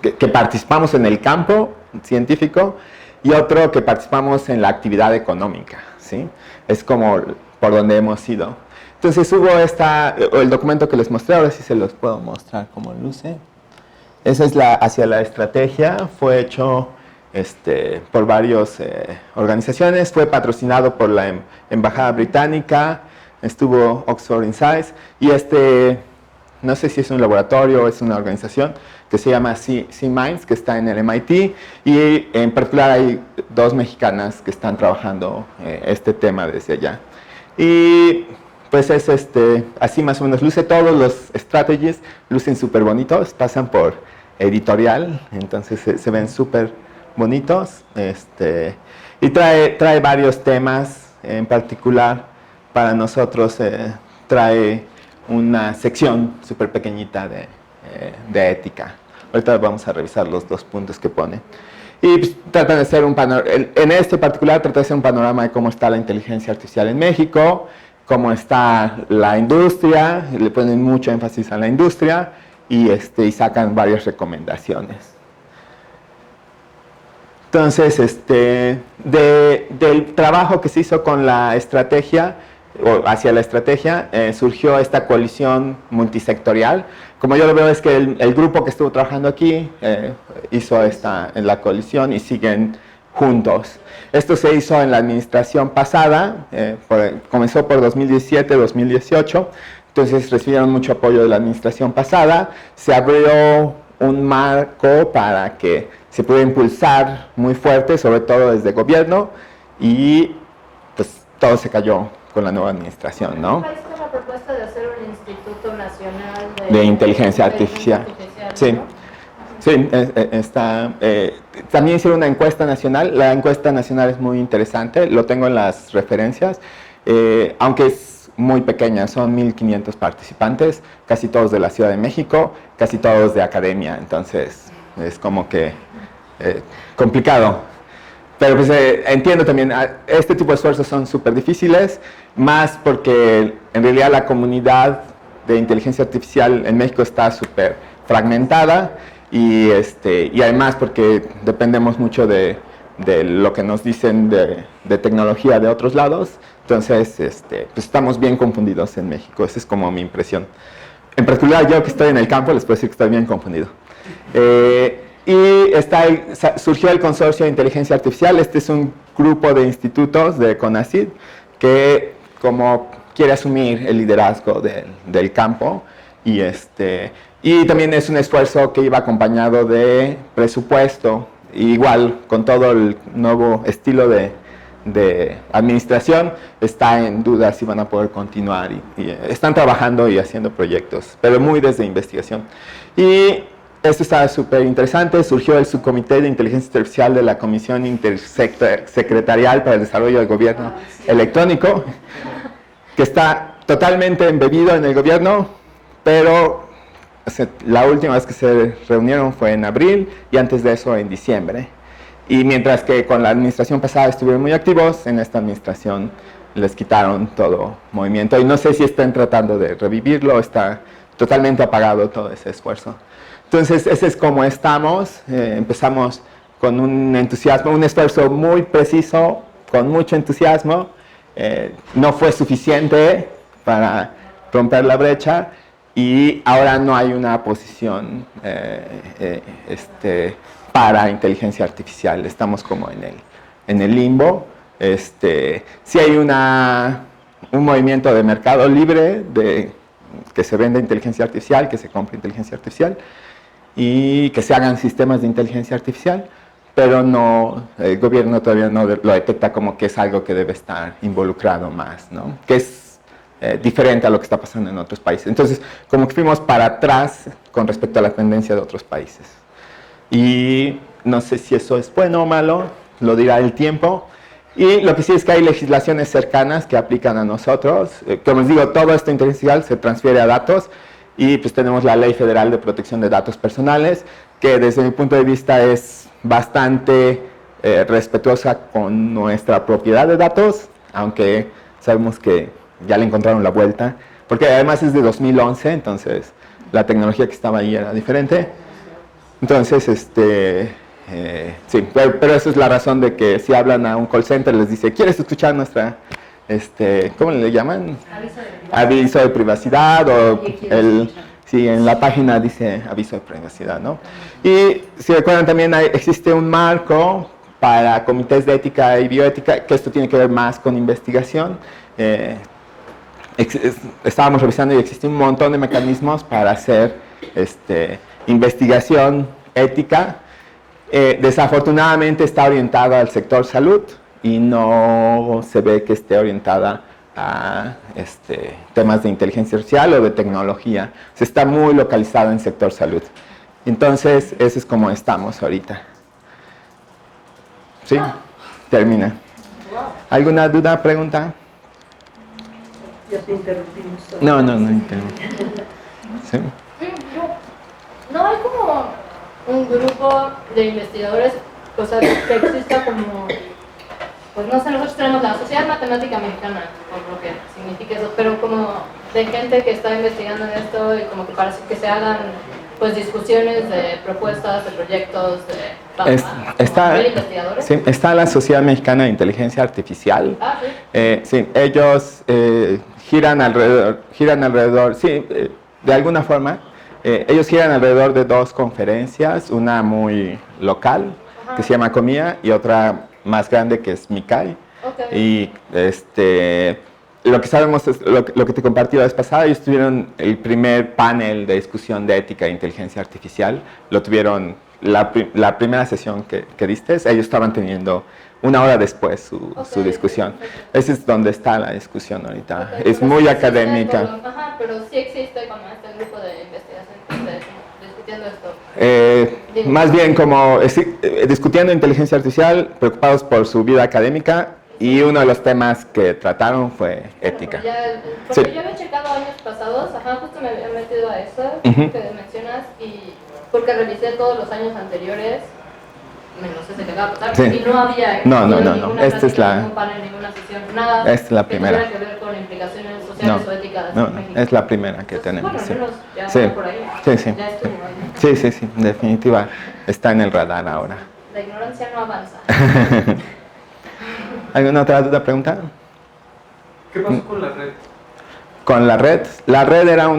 que participamos en el campo científico y otro que participamos en la actividad económica, ¿sí? Es como por donde hemos ido. Entonces hubo el documento que les mostré, ahora sí se los puedo mostrar como luce. Esa es hacia la estrategia, fue hecho por varias organizaciones, fue patrocinado por la Embajada Británica, estuvo Oxford Insights y no sé si es un laboratorio o es una organización que se llama C-Minds, que está en el MIT, y en particular hay 2 mexicanas que están trabajando este tema desde allá. Y pues es así más o menos luce, todos los strategies lucen súper bonitos, pasan por editorial, entonces se ven súper bonitos, y trae varios temas, en particular para nosotros trae una sección súper pequeñita de ética. Ahorita vamos a revisar los 2 puntos que pone. Y pues, tratan de hacer un panorama, en este particular trata de hacer un panorama de cómo está la inteligencia artificial en México, cómo está la industria, le ponen mucho énfasis a la industria y sacan varias recomendaciones. Entonces, del trabajo que se hizo con la estrategia, o hacia la estrategia, surgió esta coalición multisectorial. Como yo lo veo es que el grupo que estuvo trabajando aquí hizo en la coalición y siguen juntos. Esto se hizo en la administración pasada, comenzó por 2017-2018, entonces recibieron mucho apoyo de la administración pasada, se abrió un marco para que se pueda impulsar muy fuerte, sobre todo desde el gobierno, y pues todo se cayó con la nueva administración, ¿no? ¿Cuál es la propuesta de hacer un Instituto Nacional de Inteligencia Artificial? Sí. ¿No? Sí, también hicieron una encuesta nacional. La encuesta nacional es muy interesante, lo tengo en las referencias, aunque es muy pequeña, son 1,500 participantes, casi todos de la Ciudad de México, casi todos de academia, entonces es como que complicado. Pero pues entiendo también, este tipo de esfuerzos son súper difíciles, más porque en realidad la comunidad de inteligencia artificial en México está súper fragmentada y además porque dependemos mucho de lo que nos dicen de tecnología de otros lados, entonces pues estamos bien confundidos en México, esa es como mi impresión. En particular yo que estoy en el campo les puedo decir que estoy bien confundido. Y surgió el Consorcio de Inteligencia Artificial. Este es un grupo de institutos de CONACYT que como quiere asumir el liderazgo del campo y también es un esfuerzo que iba acompañado de presupuesto, igual con todo el nuevo estilo de administración, está en duda si van a poder continuar y están trabajando y haciendo proyectos, pero muy desde investigación. Y esto está súper interesante, surgió el Subcomité de Inteligencia Artificial de la Comisión Intersecretarial para el Desarrollo del Gobierno Electrónico, que está totalmente embebido en el gobierno, pero la última vez que se reunieron fue en abril y antes de eso en diciembre. Y mientras que con la administración pasada estuvieron muy activos, en esta administración les quitaron todo movimiento. Y no sé si están tratando de revivirlo, está totalmente apagado todo ese esfuerzo. Entonces, ese es como estamos. Empezamos con un entusiasmo, un esfuerzo muy preciso, con mucho entusiasmo. No fue suficiente para romper la brecha y ahora no hay una posición para inteligencia artificial. Estamos como en el limbo. Sí hay un movimiento de mercado libre que se vende inteligencia artificial, que se compra inteligencia artificial y que se hagan sistemas de inteligencia artificial, pero el gobierno todavía no lo detecta como que es algo que debe estar involucrado más, ¿no? Que es diferente a lo que está pasando en otros países. Entonces, como que fuimos para atrás con respecto a la tendencia de otros países. Y no sé si eso es bueno o malo, lo dirá el tiempo. Y lo que sí es que hay legislaciones cercanas que aplican a nosotros. Como les digo, todo esto inteligencial se transfiere a datos y pues tenemos la Ley Federal de Protección de Datos Personales, que desde mi punto de vista es bastante respetuosa con nuestra propiedad de datos, aunque sabemos que ya le encontraron la vuelta, porque además es de 2011, entonces la tecnología que estaba ahí era diferente. Entonces, sí, pero esa es la razón de que si hablan a un call center les dice, ¿quieres escuchar nuestra, ¿cómo le llaman? Aviso de privacidad, o sí, en la página dice aviso de privacidad, ¿no? Y si recuerdan también existe un marco para comités de ética y bioética, que esto tiene que ver más con investigación. Estábamos revisando y existe un montón de mecanismos para hacer investigación ética. Desafortunadamente está orientada al sector salud y no se ve que esté orientada a temas de inteligencia artificial o de tecnología. Se está muy localizado en sector salud. Entonces, eso es como estamos ahorita. ¿Sí? Termina. ¿Alguna duda, pregunta? Ya te interrumpimos. No interrumpí. ¿Sí? No hay como un grupo de investigadores o sea, que exista como, pues no sé, nosotros tenemos la Sociedad Matemática Mexicana, por lo que significa eso, pero como de gente que está investigando en esto y como que parece que se hagan pues discusiones de propuestas, de proyectos, de investigadores. Sí, está la Sociedad Mexicana de Inteligencia Artificial. Ah, sí. Sí, ellos giran alrededor, sí, de alguna forma, ellos giran alrededor de dos conferencias, una muy local, que se llama Comía, y otra más grande que es MICAI. Okay. Y lo que sabemos es lo que te compartí la vez pasada. Ellos tuvieron el primer panel de discusión de ética e inteligencia artificial. Lo tuvieron la primera sesión que diste. Ellos estaban teniendo una hora después su discusión. Ese es donde está la discusión ahorita. Okay, es muy académica. Pero sí existe como este grupo de investigación discutiendo esto. Más bien como discutiendo inteligencia artificial, preocupados por su vida académica. Y uno de los temas que trataron fue ética. Porque yo había checado años pasados, justo me había metido a eso que mencionas, y porque revisé todos los años anteriores, menos ese que acaba de pasar, y no había ninguna esta es la, ningún panel, ninguna sesión, nada esta es la primera. Que tuviera que ver con implicaciones sociales o éticas en México. Es la primera que tenemos. Bueno, al menos ya sí. por ahí. Sí. Ya estuvo ahí. Sí, en definitiva, está en el radar ahora. La ignorancia no avanza. ¿Alguna otra duda, pregunta? ¿Qué pasó con la red? Con la red. La red era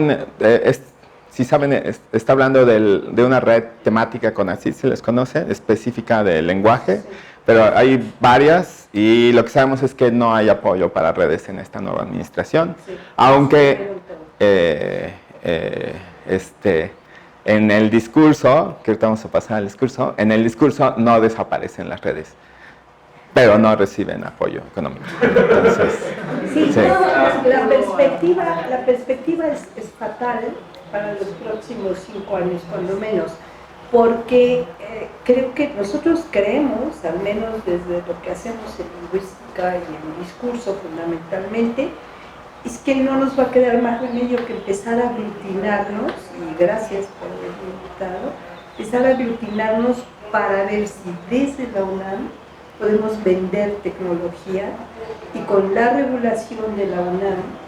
si saben, está hablando de una red temática con así se les conoce, específica de lenguaje, pero hay varias y lo que sabemos es que no hay apoyo para redes en esta nueva administración, aunque en el discurso, que ahorita vamos a pasar al discurso, en el discurso no desaparecen las redes, pero no reciben apoyo económico. Entonces, sí. La perspectiva es fatal para los próximos 5 años, cuando menos, porque creo que nosotros creemos, al menos desde lo que hacemos en lingüística y en discurso fundamentalmente, es que no nos va a quedar más remedio que empezar a aglutinarnos, y gracias por haberme invitado, empezar a aglutinarnos para ver si desde la UNAM podemos vender tecnología y con la regulación de la UNAM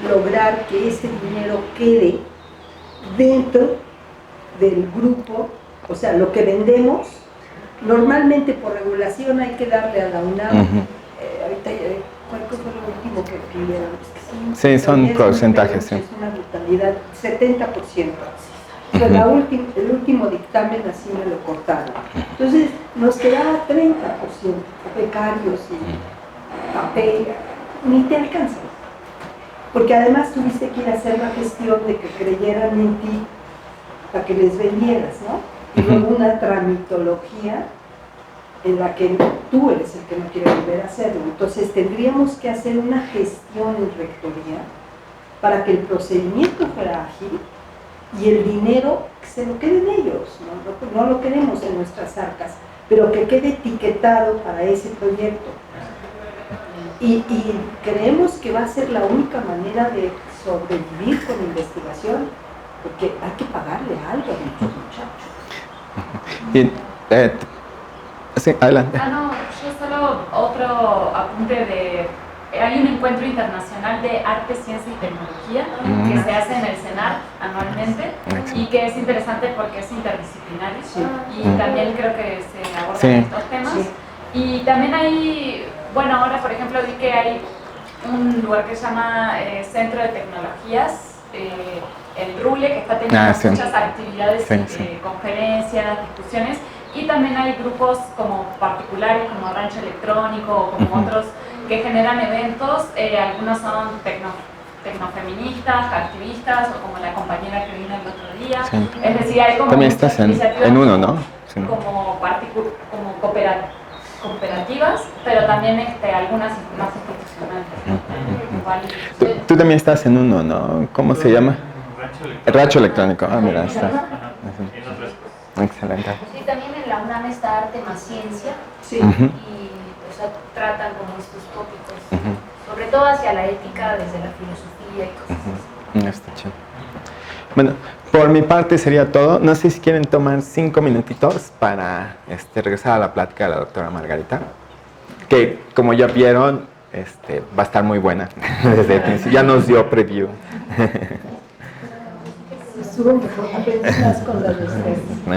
lograr que ese dinero quede dentro del grupo, o sea, lo que vendemos, normalmente por regulación hay que darle a la UNAM, ahorita, ¿cuál fue lo último que pidieron? Sí, son porcentajes, sí. Es una brutalidad, 70%. El último dictamen así me lo cortaron. Entonces nos quedaba 30%, becarios y papel, ni te alcanza. Porque además tuviste que ir a hacer la gestión de que creyeran en ti para que les vendieras, ¿no? Y luego una tramitología en la que tú eres el que no quiere volver a hacerlo. Entonces tendríamos que hacer una gestión en rectoría para que el procedimiento fuera ágil y el dinero se lo queden ellos, no lo queremos en nuestras arcas, pero que quede etiquetado para ese proyecto. Y creemos que va a ser la única manera de sobrevivir con investigación, porque hay que pagarle algo a nuestros muchachos. Sí, adelante. No, yo solo otro apunte de... Hay un encuentro internacional de arte, ciencia y tecnología que se hace en el CENAR anualmente y que es interesante porque es interdisciplinario y también creo que se abordan estos temas. Y también hay, bueno, ahora por ejemplo vi que hay un lugar que se llama Centro de Tecnologías, el RULE, que está teniendo muchas actividades, conferencias, discusiones, y también hay grupos como particulares, como Rancho Electrónico o como otros que generan eventos, algunos son tecnofeministas, activistas o como la compañera que vino el otro día, es decir, hay como también estás en uno, ¿no? Sí. Como cooperativas, pero también algunas más institucionales. Tú también estás en uno, ¿no? ¿Cómo se llama? Rancho Electrónico. Ah, mira, está. Excelente. Sí, también en la UNAM está Arte más Ciencia, y o sea, tratan como estos tópicos, sobre todo hacia la ética desde la filosofía y cosas así. Está chido. Bueno, por mi parte sería todo. No sé si quieren tomar 5 minutitos para regresar a la plática de la doctora Margarita, que como ya vieron, va a estar muy buena. Desde el principio ya nos dio preview. Estuvo mejor apenas con las de ustedes. No.